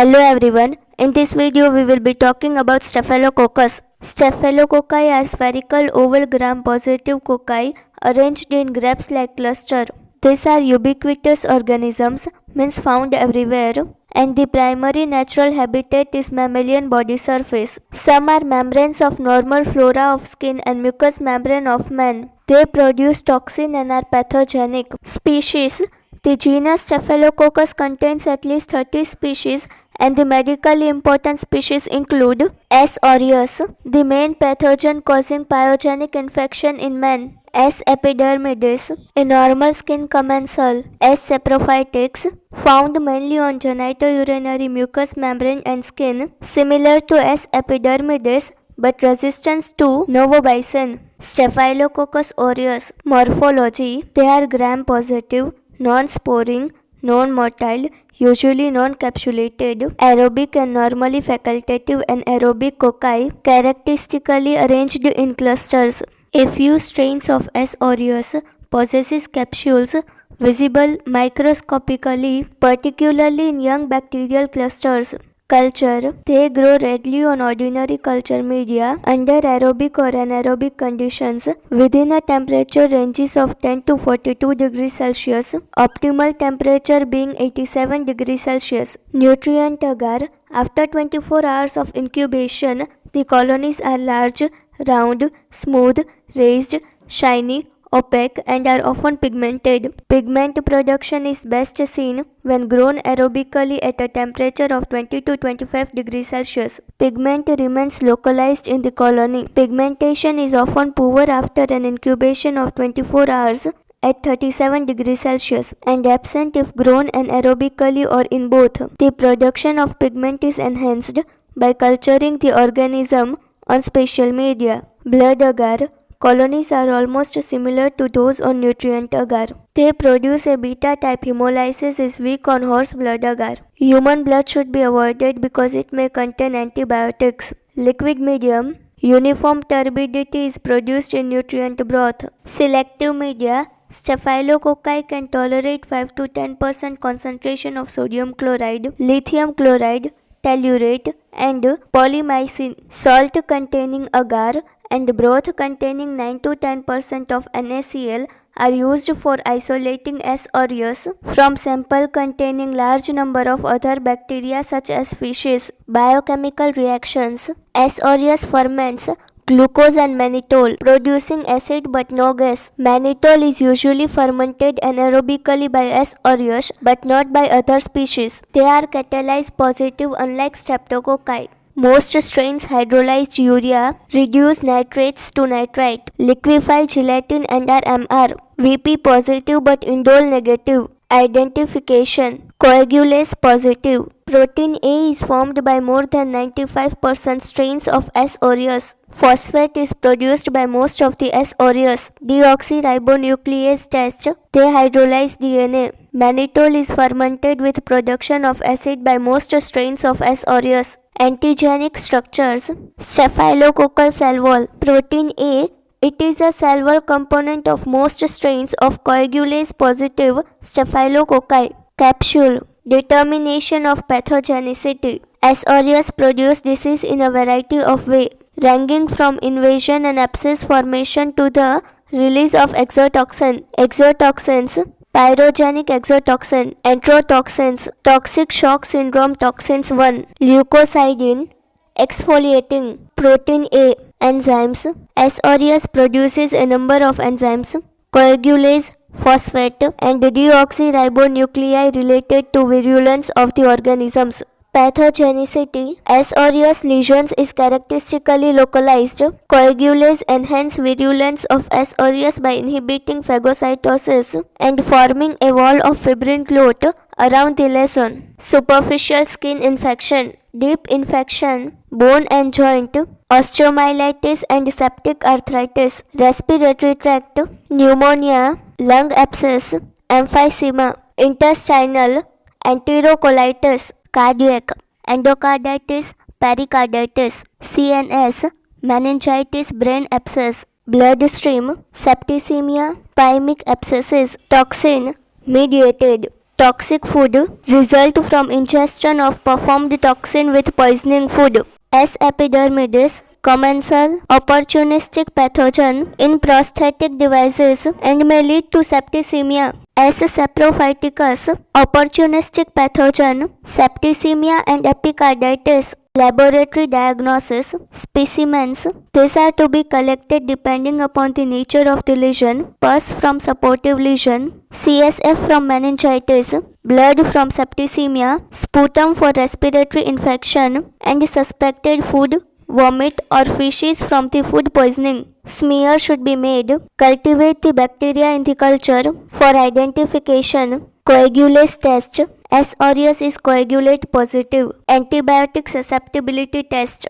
Hello everyone. In this video we will be talking about Staphylococcus. Staphylococci are spherical oval gram-positive cocci arranged in grapes-like cluster. These are ubiquitous organisms, means found everywhere, and the primary natural habitat is mammalian body surface. Some are membranes of normal flora of skin and mucous membrane of man. They produce toxin and are pathogenic. Species. The genus Staphylococcus contains at least 30 species, and the medically important species include S. aureus, the main pathogen causing pyogenic infection in man; S. epidermidis, a normal skin commensal; S. saprophytex, found mainly on genitourinary mucous membrane and skin, similar to S. epidermidis but resistant to novobicin. Staphylococcus aureus. Morphology. They are gram-positive, non-sporing, non-motile, usually non-capsulated, aerobic and normally facultative anaerobic cocci, characteristically arranged in clusters. A few strains of S. aureus possesses capsules visible microscopically, particularly in young bacterial clusters. Culture. They grow readily on ordinary culture media under aerobic or anaerobic conditions within a temperature ranges of 10 to 42 degrees Celsius, optimal temperature being 87 degrees Celsius. Nutrient agar. After 24 hours of incubation, the colonies are large, round, smooth, raised, shiny, opaque, and are often pigmented. Pigment production is best seen when grown aerobically at a temperature of 20 to 25 degrees Celsius. Pigment remains localized in the colony. Pigmentation is often poor after an incubation of 24 hours at 37 degrees Celsius and absent if grown anaerobically or in both. The production of pigment is enhanced by culturing the organism on special media. Blood agar. Colonies are almost similar to those on nutrient agar. They produce a beta-type hemolysis is weak on horse blood agar. Human blood should be avoided because it may contain antibiotics. Liquid medium. Uniform turbidity is produced in nutrient broth. Selective media. Staphylococci can tolerate 5 to 10% concentration of sodium chloride, lithium chloride, tellurate, and polymyxin. Salt-containing agar and broth containing 9 to 10% of NaCl are used for isolating S. aureus from sample containing large number of other bacteria such as fishes. Biochemical reactions. S. aureus ferments glucose and mannitol, producing acid but no gas. Mannitol is usually fermented anaerobically by S. aureus but not by other species. They are catalyzed positive unlike streptococci. Most strains hydrolyzed urea, reduce nitrates to nitrite, liquefy gelatin and are MR. VP positive but indole negative. Identification. Coagulase positive. Protein A is formed by more than 95% strains of S. aureus. Phosphate is produced by most of the S. aureus. Deoxyribonuclease test. They hydrolyze DNA. Mannitol is fermented with production of acid by most strains of S. aureus. Antigenic structures. Staphylococcal cell wall. Protein A. It is a cell wall component of most strains of coagulase positive staphylococci. Capsule. Determination of pathogenicity. S. aureus produce disease in a variety of ways, ranging from invasion and abscess formation to the release of exotoxin. Exotoxins. Pyrogenic exotoxin, enterotoxins, toxic shock syndrome toxins 1, leukocidin, exfoliating, protein A, enzymes. S. aureus produces a number of enzymes, coagulase, phosphate, and deoxyribonuclei related to virulence of the organisms. Pathogenicity. S. aureus lesions is characteristically localized. Coagulase enhance virulence of S. aureus by inhibiting phagocytosis and forming a wall of fibrin clot around the lesion. Superficial skin infection. Deep infection, bone and joint, osteomyelitis and septic arthritis, respiratory tract, pneumonia, lung abscess, emphysema, intestinal, enterocolitis, cardiac, endocarditis, pericarditis, CNS, meningitis, brain abscess, bloodstream, septicemia, pymic abscesses, toxin mediated. Toxic food result from ingestion of performed toxin with poisoning food. S. epidermidis, commensal opportunistic pathogen in prosthetic devices and may lead to septicemia. S. saprophyticus, opportunistic pathogen, septicemia and epicarditis. Laboratory diagnosis, specimens. These are to be collected depending upon the nature of the lesion. Pus from supportive lesion, CSF from meningitis, blood from septicemia, sputum for respiratory infection, and suspected food, vomit or feces from the food poisoning. Smear should be made. Cultivate the bacteria in the culture for identification. Coagulase test. S. aureus is coagulate positive. Antibiotic susceptibility test.